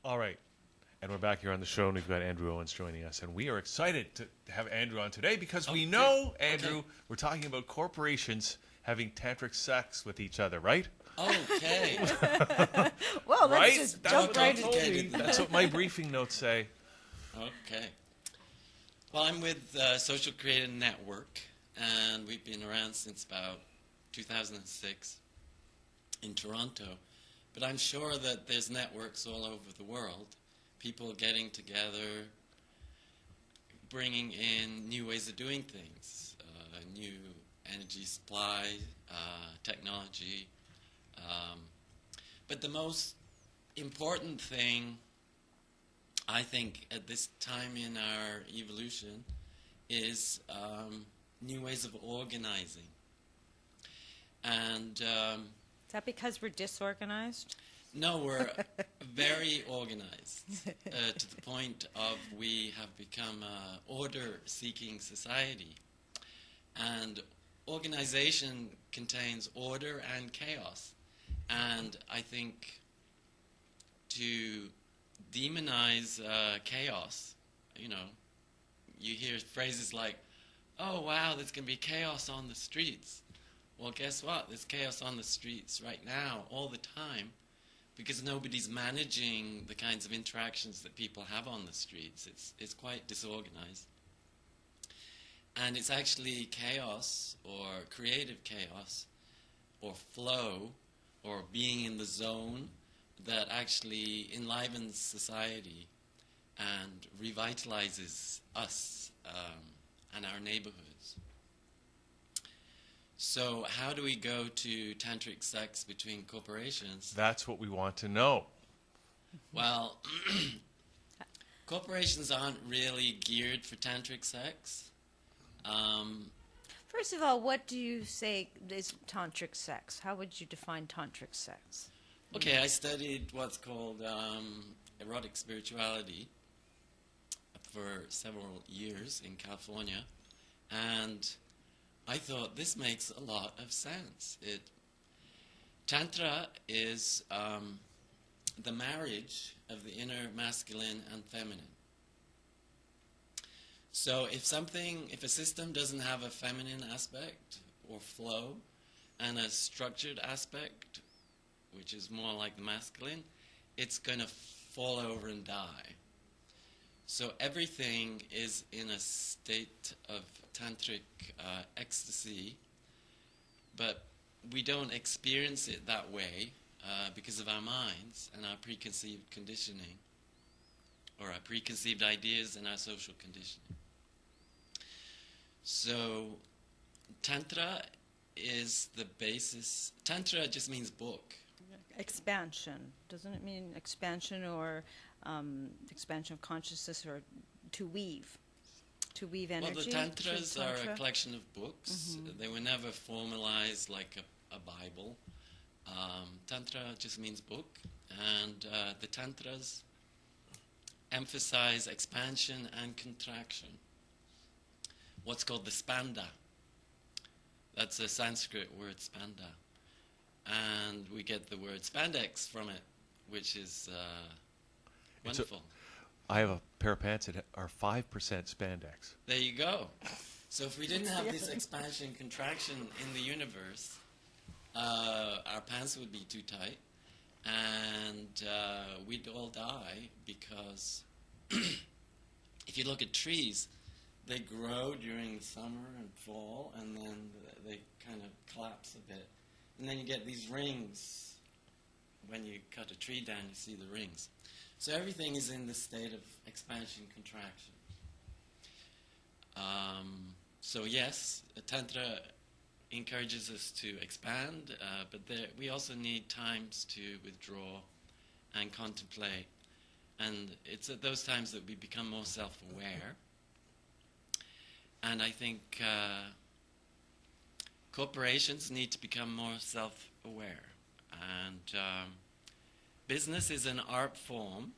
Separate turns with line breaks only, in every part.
All right. And we're back here on the show, and we've got Andrew Owens joining us. And we are excited to have Andrew on today because we know, Andrew, we're talking about corporations having tantric sex with each other, right?
Okay.
Well, let's
right?
just
That's
jump
what
right
they told
into
me.
it.
That's what my briefing notes say.
Okay. Well, I'm with Social Creative Network, and we've been around since about 2006 in Toronto. But I'm sure that there's networks all over the world, people getting together, bringing in new ways of doing things, new energy supply, technology. But the most important thing, I think, at this time in our evolution is new ways of organizing. And
Is that because we're disorganized?
no, we're very organized to the point of we have become an order-seeking society. And organization contains order and chaos. And I think to demonize chaos, you hear phrases like, oh, wow, there's going to be chaos on the streets. Well, guess what? There's chaos on the streets right now, all the time, because nobody's managing the kinds of interactions that people have on the streets. It's quite disorganized. And it's actually chaos, or creative chaos, or flow, or being in the zone that actually enlivens society and revitalizes us and our neighborhoods. So how do we go to tantric sex between corporations?
That's what we want to know.
Well, corporations aren't really geared for tantric sex.
First of all, what do you say is tantric sex? How would you define tantric sex?
Okay, I studied what's called erotic spirituality for several years in California, and I thought this makes a lot of sense. Tantra is the marriage of the inner masculine and feminine. So if a system doesn't have a feminine aspect or flow and a structured aspect, which is more like the masculine, it's going to fall over and die. So everything is in a state of tantric ecstasy, but we don't experience it that way because of our minds and our preconceived conditioning, or our preconceived ideas and our social conditioning. So Tantra is the basis. Tantra just means book.
Expansion. Doesn't it mean expansion or expansion of consciousness, or to weave energy?
Well, the Tantras are a collection of books. Mm-hmm. They were never formalized like a Bible. Tantra just means book. And the Tantras emphasize expansion and contraction. What's called the spanda. That's a Sanskrit word, spanda. And we get the word spandex from it, which is wonderful.
I have a pair of pants that are 5% spandex.
There you go. So if we didn't have this expansion contraction in the universe, our pants would be too tight, and we'd all die, because if you look at trees, they grow during summer and fall, and then they kind of collapse a bit. And then you get these rings. When you cut a tree down, you see the rings. So everything is in the state of expansion, contraction. So yes, Tantra encourages us to expand, but we also need times to withdraw and contemplate. And it's at those times that we become more self-aware. And I think corporations need to become more self-aware. And business is an art form,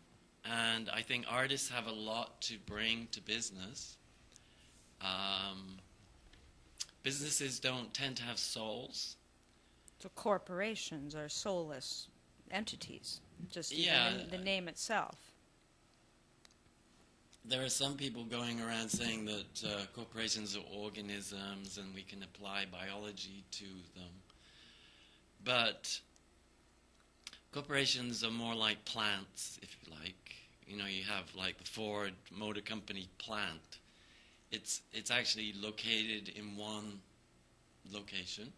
and I think artists have a lot to bring to business. Businesses don't tend to have souls.
So corporations are soulless entities, just
Yeah.
even the name itself.
There are some people going around saying that corporations are organisms and we can apply biology to them. But corporations are more like plants, if you like. You know, you have like the Ford Motor Company plant. It's actually located in one location,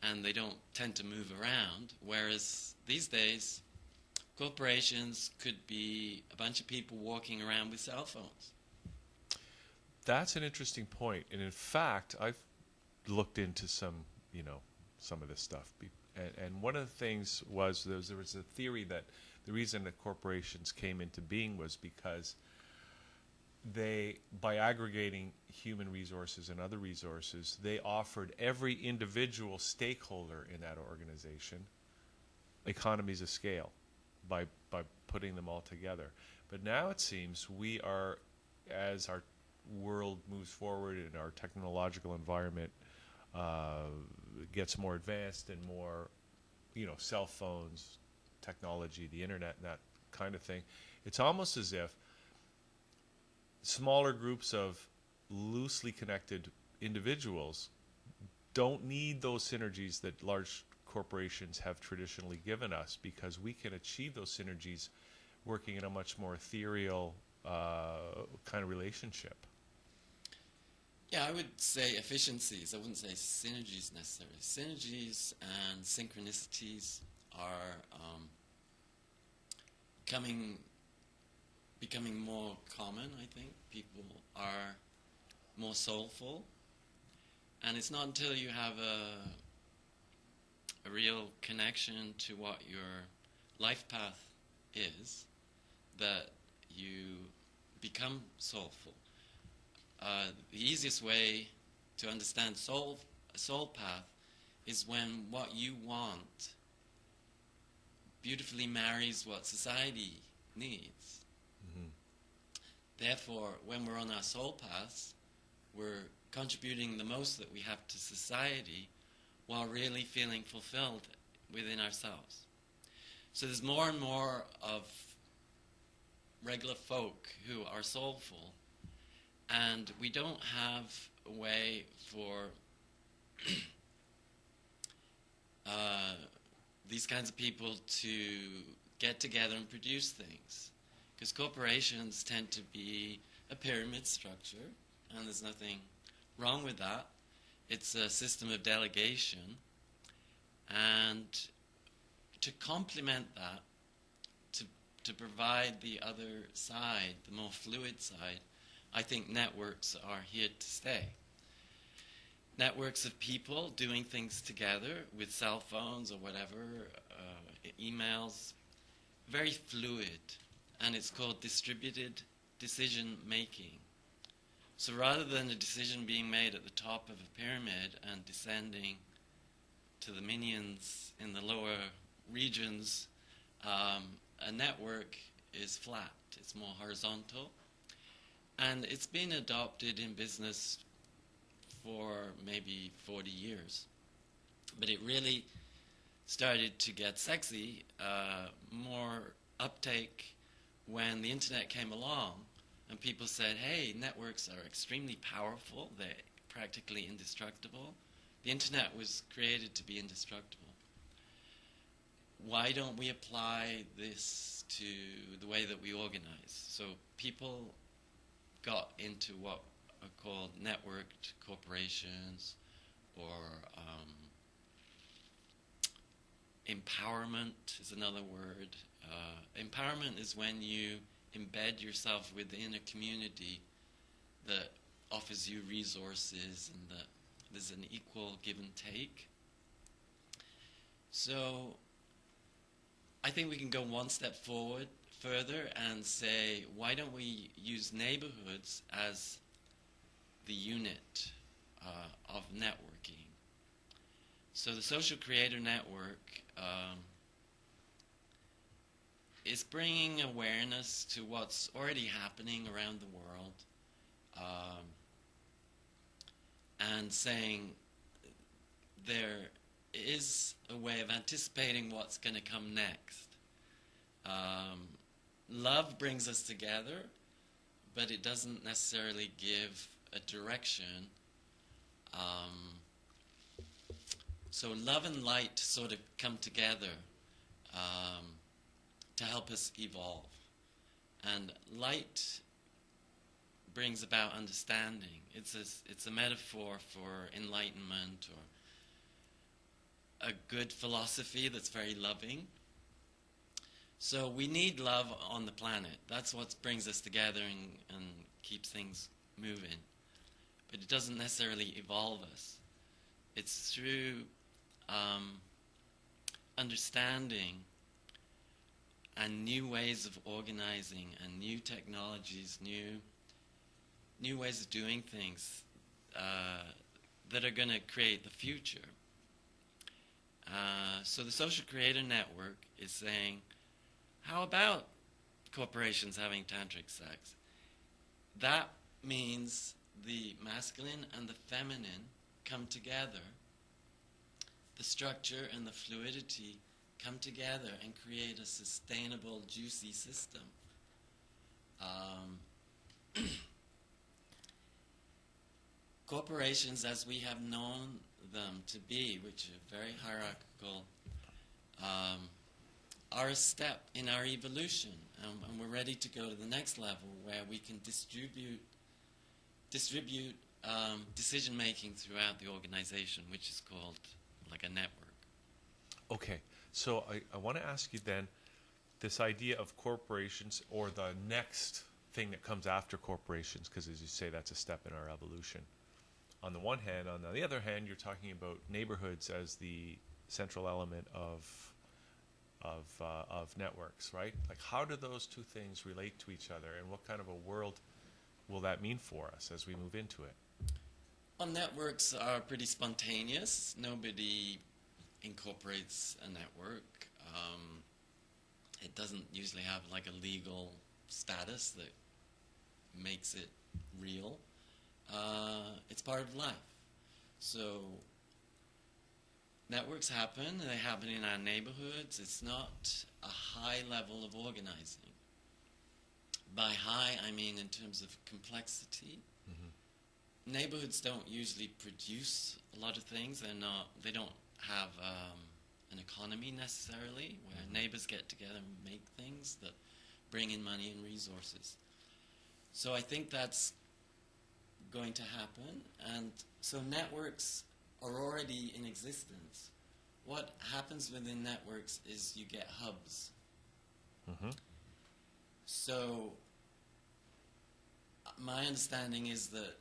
and they don't tend to move around, whereas these days corporations could be a bunch of people walking around with cell phones.
That's an interesting point, and in fact, I've looked into some of this stuff, and one of the things was there was a theory that the reason that corporations came into being was because they, by aggregating human resources and other resources, they offered every individual stakeholder in that organization economies of scale by putting them all together. But now it seems we are, as our world moves forward and our technological environment gets more advanced and more, cell phones, technology, the internet, and that kind of thing, it's almost as if smaller groups of loosely connected individuals don't need those synergies that large corporations have traditionally given us, because we can achieve those synergies working in a much more ethereal kind of relationship.
Yeah, I would say efficiencies. I wouldn't say synergies necessarily. Synergies and synchronicities are becoming more common, I think. People are more soulful. And it's not until you have a real connection to what your life path is that you become soulful. The easiest way to understand a soul path is when what you want beautifully marries what society needs.
Mm-hmm.
Therefore, when we're on our soul paths, we're contributing the most that we have to society while really feeling fulfilled within ourselves. So there's more and more of regular folk who are soulful, and we don't have a way for these kinds of people to get together and produce things. Because corporations tend to be a pyramid structure, and there's nothing wrong with that. It's a system of delegation. And to complement that, to provide the other side, the more fluid side, I think networks are here to stay. Networks of people doing things together with cell phones or whatever, emails, very fluid, and it's called distributed decision making. So rather than a decision being made at the top of a pyramid and descending to the minions in the lower regions, a network is flat. It's more horizontal. And it's been adopted in business for maybe 40 years. But it really started to get sexy, more uptake when the internet came along and people said, hey, networks are extremely powerful. They're practically indestructible. The internet was created to be indestructible. Why don't we apply this to the way that we organize? So people got into what are called networked corporations, or empowerment is another word. Empowerment is when you embed yourself within a community that offers you resources and that there's an equal give and take. So I think we can go one step further and say, why don't we use neighborhoods as the unit of networking? So the Social Creator Network is bringing awareness to what's already happening around the world, and saying there is a way of anticipating what's going to come next. Love brings us together, but it doesn't necessarily give a direction. So love and light sort of come together to help us evolve. And light brings about understanding. It's a metaphor for enlightenment or a good philosophy that's very loving. So we need love on the planet. That's what brings us together and keeps things moving. But it doesn't necessarily evolve us. It's through understanding and new ways of organizing and new technologies, new ways of doing things that are going to create the future. So the Social Creator Network is saying, how about corporations having tantric sex? That means the masculine and the feminine come together. The structure and the fluidity come together and create a sustainable, juicy system. Corporations, as we have known them to be, which are very hierarchical, are a step in our evolution, and we're ready to go to the next level where we can distribute decision-making throughout the organization, which is called like a network.
Okay, so I want to ask you then, this idea of corporations or the next thing that comes after corporations, because as you say, that's a step in our evolution. On the one hand, on the other hand, you're talking about neighborhoods as the central element of networks, right? Like, how do those two things relate to each other, and what kind of a world will that mean for us as we move into it?
Well, networks are pretty spontaneous. Nobody incorporates a network. It doesn't usually have like a legal status that makes it real. It's part of life. So networks happen, they happen in our neighborhoods. It's not a high level of organizing. By high, I mean in terms of complexity. Mm-hmm. Neighborhoods don't usually produce a lot of things. They don't have an economy necessarily, where mm-hmm. neighbors get together and make things that bring in money and resources. So I think that's going to happen, and so networks are already in existence. What happens within networks is you get hubs. Mm-hmm. So my understanding is that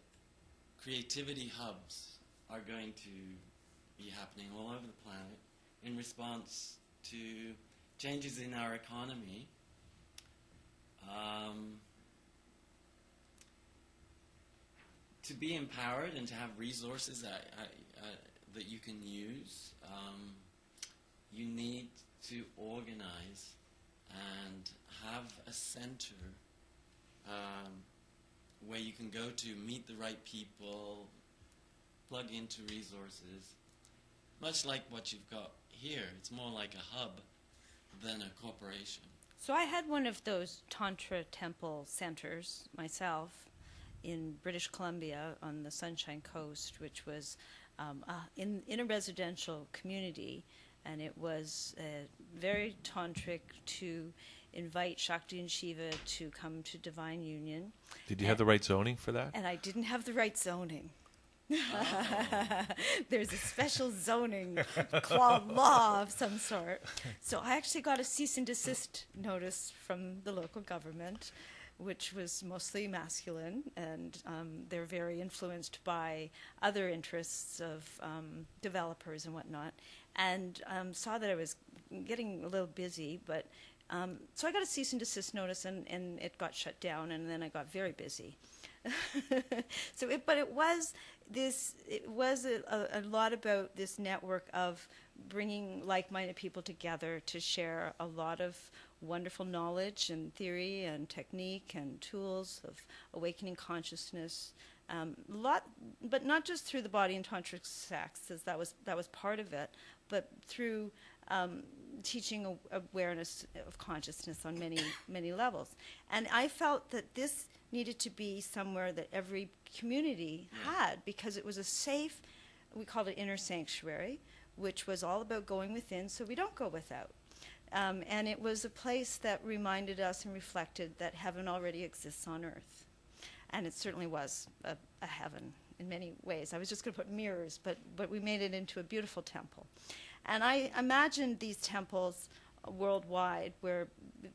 creativity hubs are going to be happening all over the planet in response to changes in our economy. To be empowered and to have resources that you can use, you need to organize and have a center where you can go to meet the right people, plug into resources, much like what you've got here. It's more like a hub than a corporation.
So I had one of those Tantra temple centers myself in British Columbia on the Sunshine Coast, which was in a residential community, and it was very tantric to invite Shakti and Shiva to come to Divine Union.
Did you have the right zoning for that?
And I didn't have the right zoning. There's a special zoning law of some sort. So I actually got a cease and desist notice from the local government, which was mostly masculine, and they're very influenced by other interests of developers and whatnot, and saw that I was getting a little busy, but so I got a cease and desist notice, and it got shut down, and then I got very busy. But it was a lot about this network of bringing like-minded people together to share a lot of wonderful knowledge and theory and technique and tools of awakening consciousness. But not just through the body and tantric sex, as that was part of it, but through teaching awareness of consciousness on many, many levels. And I felt that this needed to be somewhere that every community had, because it was a safe, we called it inner sanctuary, which was all about going within so we don't go without. And it was a place that reminded us and reflected that heaven already exists on earth. And it certainly was a heaven in many ways. I was just going to put mirrors, but we made it into a beautiful temple. And I imagined these temples worldwide,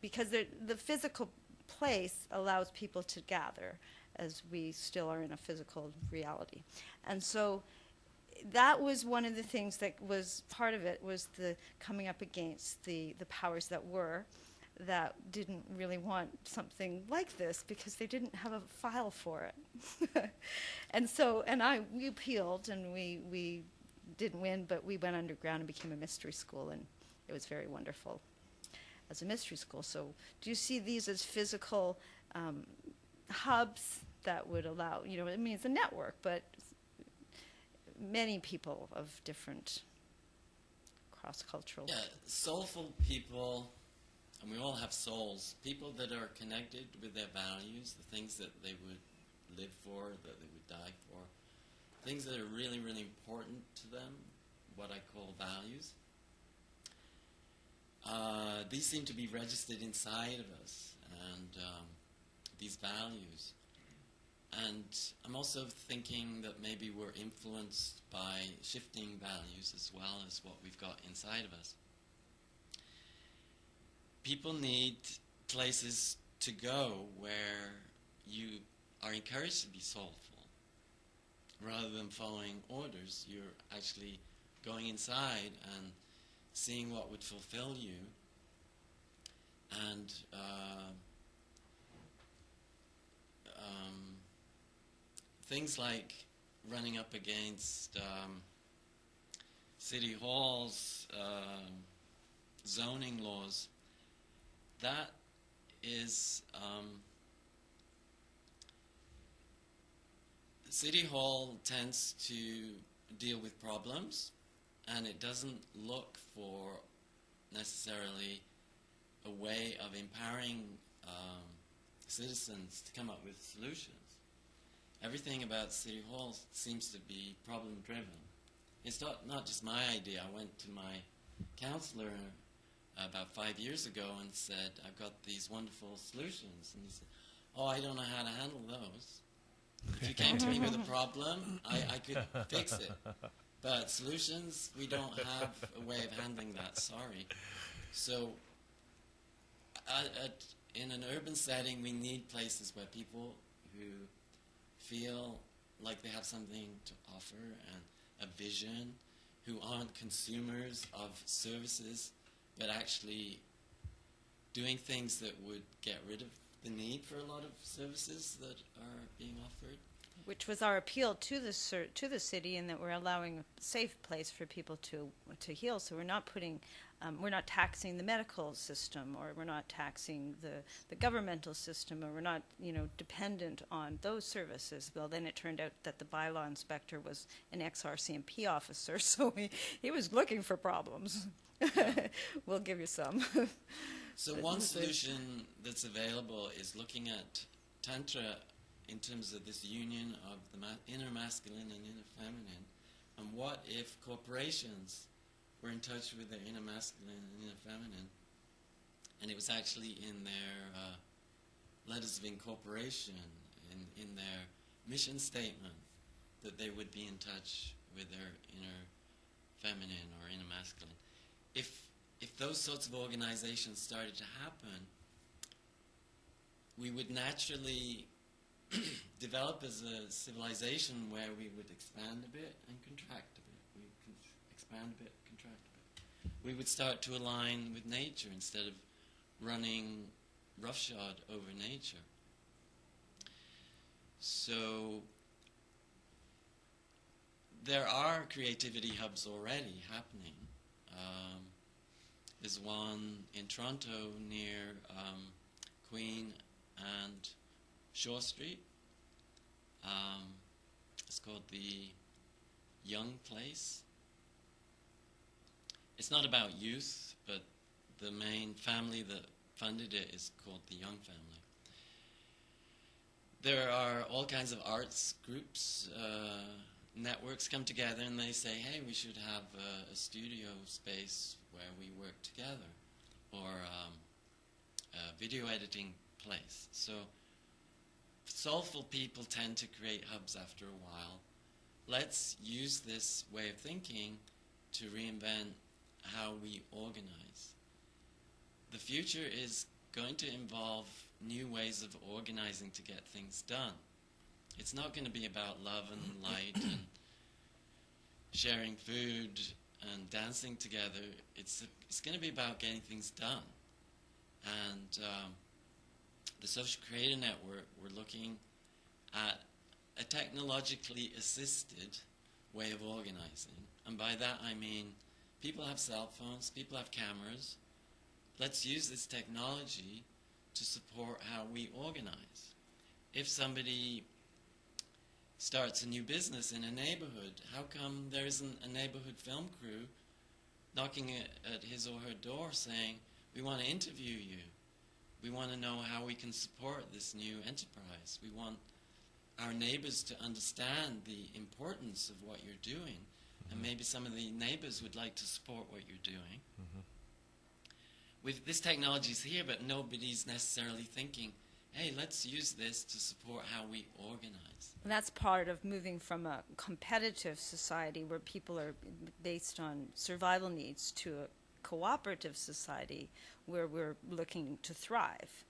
because the physical place allows people to gather, as we still are in a physical reality. And so that was one of the things that was part of it, was the coming up against the powers that didn't really want something like this, because they didn't have a file for it. We appealed, and we didn't win, but we went underground and became a mystery school, and it was very wonderful as a mystery school. So do you see these as physical hubs that would allow, it's a network, but many people of different cross-cultural.
Yeah, soulful people, and we all have souls, people that are connected with their values, the things that they would live for, that they would die for, things that are really, really important to them, what I call values. These seem to be registered inside of us, and these values. And I'm also thinking that maybe we're influenced by shifting values as well as what we've got inside of us. People need places to go where you are encouraged to be soulful. Rather than following orders, you're actually going inside and seeing what would fulfill you. And things like running up against city halls, zoning laws, that is... City Hall tends to deal with problems, and it doesn't look for necessarily a way of empowering citizens to come up with solutions. Everything about City Hall seems to be problem-driven. It's not just my idea. I went to my counselor about 5 years ago and said, I've got these wonderful solutions. And he said, I don't know how to handle those. If you came to me with a problem, I could fix it. But solutions, we don't have a way of handling that, sorry. So in an urban setting, we need places where people who feel like they have something to offer and a vision, who aren't consumers of services, but actually doing things that would get rid of the need for a lot of services that are being offered.
Which was our appeal to the city, in that we're allowing a safe place for people to heal. So we're not we're not taxing the medical system, or we're not taxing the governmental system, or we're not dependent on those services. Well, then it turned out that the bylaw inspector was an ex-RCMP officer, so he was looking for problems. We'll give you some.
So one solution that's available is looking at Tantra in terms of this union of the inner masculine and inner feminine. And what if corporations were in touch with their inner masculine and inner feminine, and it was actually in their letters of incorporation, in their mission statement, that they would be in touch with their inner feminine or inner masculine. If those sorts of organizations started to happen, we would naturally develop as a civilization where we would expand a bit and contract a bit. We would expand a bit, contract a bit. We would start to align with nature instead of running roughshod over nature. So there are creativity hubs already happening. There's one in Toronto near Queen and Shaw Street. It's called the Young Place. it's not about youth, but the main family that funded it is called the Young Family. There are all kinds of arts groups, networks come together and they say, hey, we should have a studio space where we work together, or a video editing place. So soulful people tend to create hubs after a while. Let's use this way of thinking to reinvent how we organize. The future is going to involve new ways of organizing to get things done. It's not going to be about love and light and sharing food and dancing together. It's going to be about getting things done. And the Social Creator Network, we're looking at a technologically assisted way of organizing. And by that I mean people have cell phones, people have cameras. Let's use this technology to support how we organize. If somebody starts a new business in a neighborhood, how come there isn't a neighborhood film crew knocking at his or her door saying, we want to interview you. We want to know how we can support this new enterprise. We want our neighbors to understand the importance of what you're doing. Mm-hmm. And maybe some of the neighbors would like to support what you're doing. Mm-hmm. With this technology's here, but nobody's necessarily thinking, hey, let's use this to support how we organize.
And that's part of moving from a competitive society where people are based on survival needs to a cooperative society where we're looking to thrive.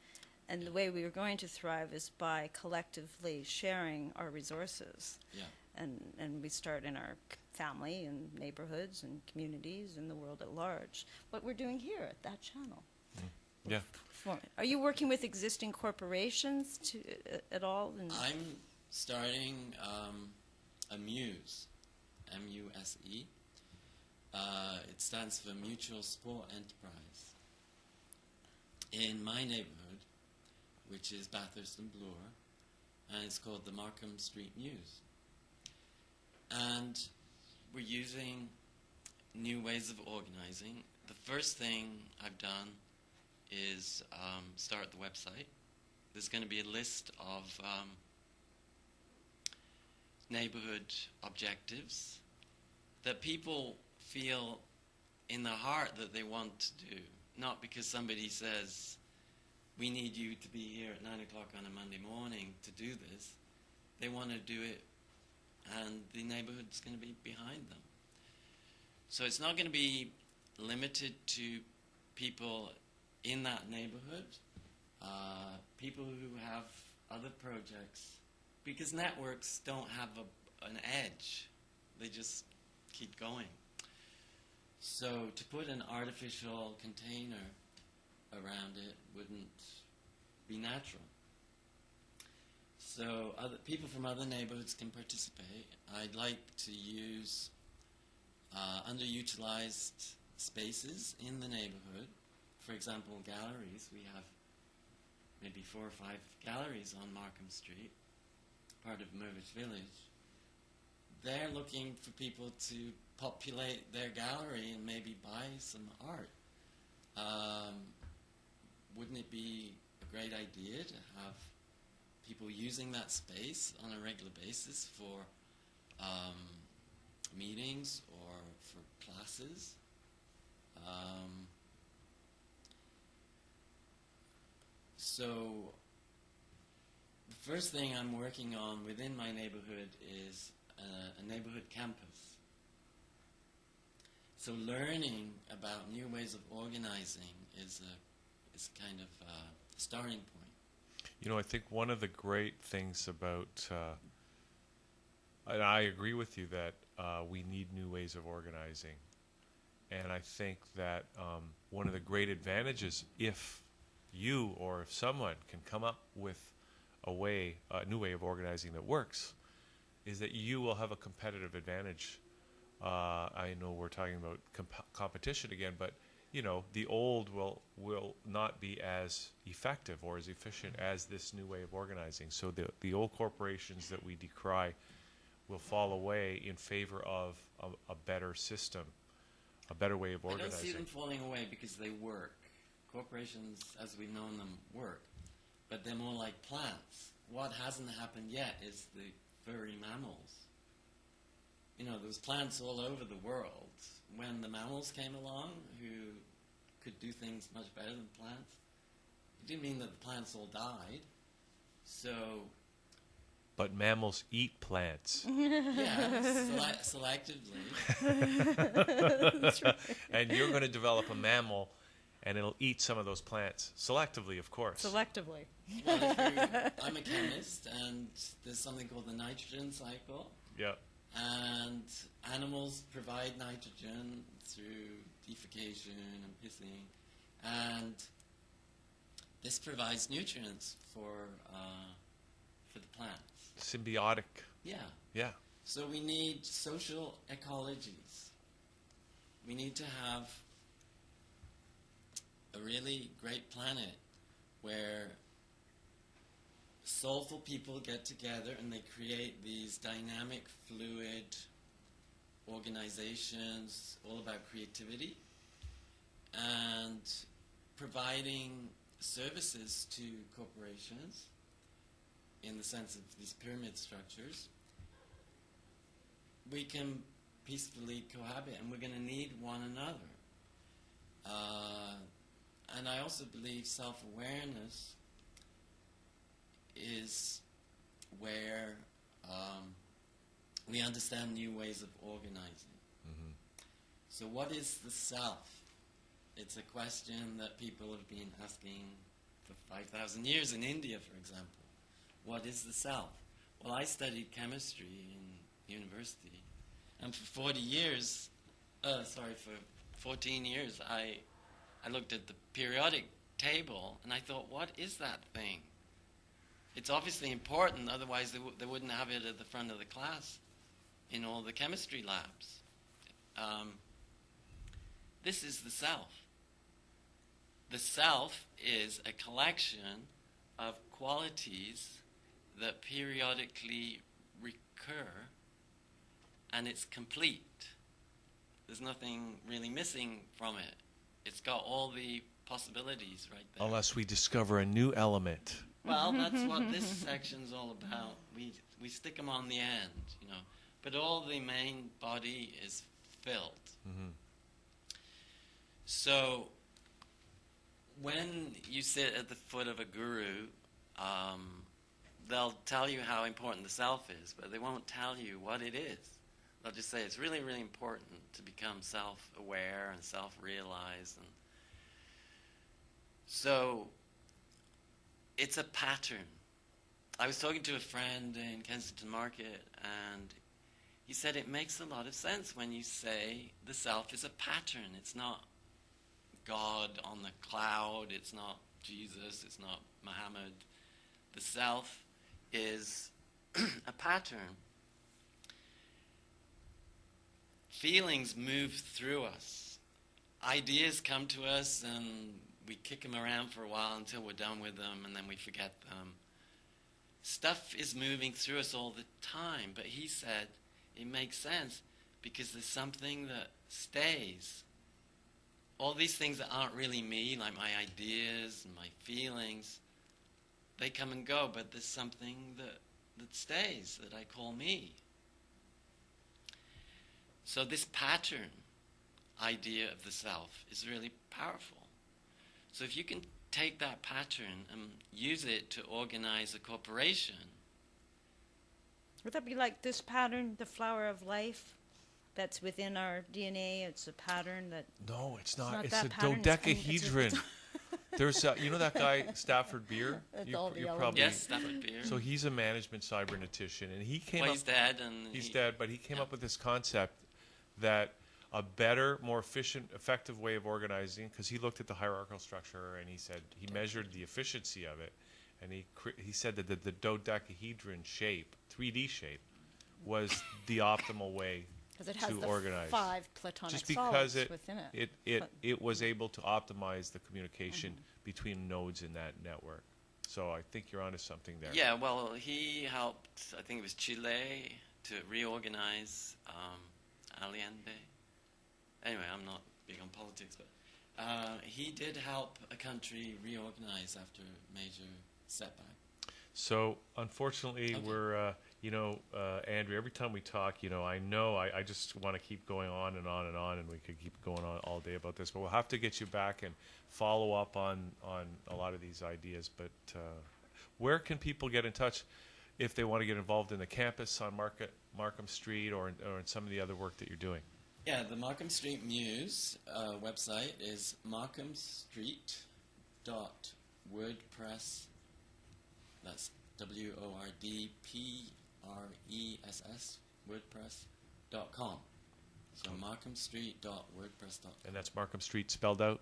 And the way we are going to thrive is by collectively sharing our resources.
Yeah.
And we start in our family and neighborhoods and communities and the world at large. What we're doing here at that channel.
Yeah.
Are you working with existing corporations at all?
I'm starting a MUSE, M-U-S-E. It stands for Mutual Sport Enterprise. In my neighborhood, which is Bathurst and Bloor, and it's called the Markham Street Muse. And we're using new ways of organizing. The first thing I've done is start the website. There's going to be a list of neighborhood objectives that people feel in their heart that they want to do, not because somebody says, we need you to be here at 9 o'clock on a Monday morning to do this. They want to do it, and the neighborhood's going to be behind them. So it's not going to be limited to people in that neighborhood, people who have other projects, because networks don't have an edge. They just keep going. So to put an artificial container around it wouldn't be natural. So other people from other neighborhoods can participate. I'd like to use underutilized spaces in the neighborhood. For example, galleries. We have maybe 4 or 5 galleries on Markham Street, part of Mervish Village. They're looking for people to populate their gallery and maybe buy some art. Wouldn't it be a great idea to have people using that space on a regular basis for meetings or for classes? So the first thing I'm working on within my neighborhood is a neighborhood campus. So learning about new ways of organizing is kind of a starting point.
You know, I think one of the great things about, and I agree with you that we need new ways of organizing. And I think that one of the great advantages, if you or if someone can come up with a new way of organizing that works, is that you will have a competitive advantage. I know we're talking about competition again, but you know, the old will not be as effective or as efficient as this new way of organizing. So the old corporations that we decry will fall away in favor of a better system. a better way of
I don't
organizing.
see them falling away because they work. Corporations, as we've known them, work. But they're more like plants. What hasn't happened yet is the furry mammals. You know, there was plants all over the world. When the mammals came along, who could do things much better than plants, it didn't mean that the plants all died. So,
But mammals eat plants.
yeah, selectively.
And you're going to develop a mammal, and it'll eat some of those plants. Selectively, of course.
Selectively.
Well, I'm a chemist, and there's something called the nitrogen cycle.
Yeah.
And animals provide nitrogen through defecation and pissing. And this provides nutrients for the plants.
Symbiotic.
Yeah.
Yeah.
So we need social ecologies. We need to have a really great planet where soulful people get together and they create these dynamic, fluid organizations all about creativity and providing services to corporations in the sense of these pyramid structures. We can peacefully cohabit, and we're going to need one another. And I also believe self-awareness is where we understand new ways of organizing.
Mm-hmm.
So what is the self? It's a question that people have been asking for 5,000 years in India, for example. What is the self? Well, I studied chemistry in university, and for 14 years, I looked at the periodic table, and I thought, what is that thing? It's obviously important, otherwise they wouldn't have it at the front of the class in all the chemistry labs. This is the self. The self is a collection of qualities that periodically recur, and it's complete. There's nothing really missing from it. It's got all the possibilities right there.
Unless we discover a new element.
Well, that's what this section's all about. We stick them on the end, you know. But all the main body is filled.
Mm-hmm.
So when you sit at the foot of a guru, they'll tell you how important the self is, but they won't tell you what it is. They'll just say it's really, really important to become self-aware and self-realized. And so it's a pattern. I was talking to a friend in Kensington Market, and he said it makes a lot of sense when you say the self is a pattern. It's not God on the cloud. It's not Jesus. It's not Muhammad. The self is a pattern. Feelings move through us. Ideas come to us and we kick them around for a while until we're done with them, and then we forget them. Stuff is moving through us all the time, but he said it makes sense because there's something that stays. All these things that aren't really me, like my ideas and my feelings, they come and go, but there's something that stays, that I call me. So this pattern idea of the self is really powerful. So if you can take that pattern and use it to organize a corporation.
Would that be like this pattern, the flower of life, that's within our DNA? It's a pattern that...
No, it's not. It's
that
a
pattern,
dodecahedron. There's you know that guy, Stafford Beer?
It's
probably...
Yes, Stafford Beer.
So he's a management cybernetician, and he came up...
He's dead.
He's dead, but he came up with this concept that a better, more efficient, effective way of organizing, because he looked at the hierarchical structure and he said, he measured the efficiency of it, and he said that the dodecahedron shape, 3D shape, was the optimal way
because it has
to
the
organize.
5 platonic
Just because
solids within it.
It was able to optimize the communication between nodes in that network. So I think you're onto something there.
Yeah, well, he helped, I think it was Chile, to reorganize Allende. anyway, I'm not big on politics, but he did help a country reorganize after a major setback.
So unfortunately,
Okay.
we're, Andrew, every time we talk, I just want to keep going on and on and on, and we could keep going on all day about this, but we'll have to get you back and follow up on a lot of these ideas. But where can people get in touch if they want to get involved in the campus on Markham Street or in some of the other work that you're doing?
Yeah, the Markham Street Muse website is markhamstreet.wordpress. That's WORDPRESS WordPress.com. So markhamstreet.wordpress.com.
And that's Markham Street spelled out?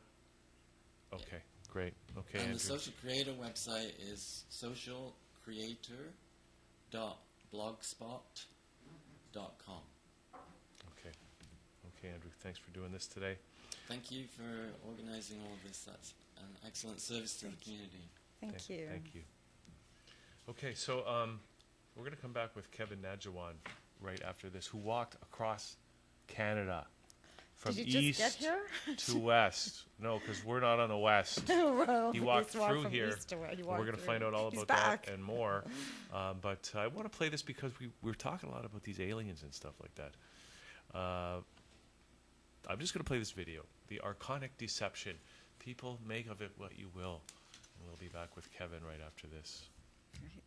Okay, great. Okay,
And
Andrew.
the Social Creator website is socialcreator.blogspot.com.
Okay, Andrew, thanks for doing this today.
Thank you for organizing all this. That's an excellent service to the community.
Thank you.
Thank you. Okay, so we're going to come back with Kevin Nadjawan right after this, who walked across Canada from
Did you
east
just get here?
to west. No, because we're not on the west.
Well,
He walked
he's walked
through
from
here.
east to west. He
We're
walked
going to
through.
find out all
He's
about
back.
that and more. But I want to play this because we're talking a lot about these aliens and stuff like that. I'm just going to play this video. The Archonic Deception. People, make of it what you will. And we'll be back with Kevin right after this.
Right.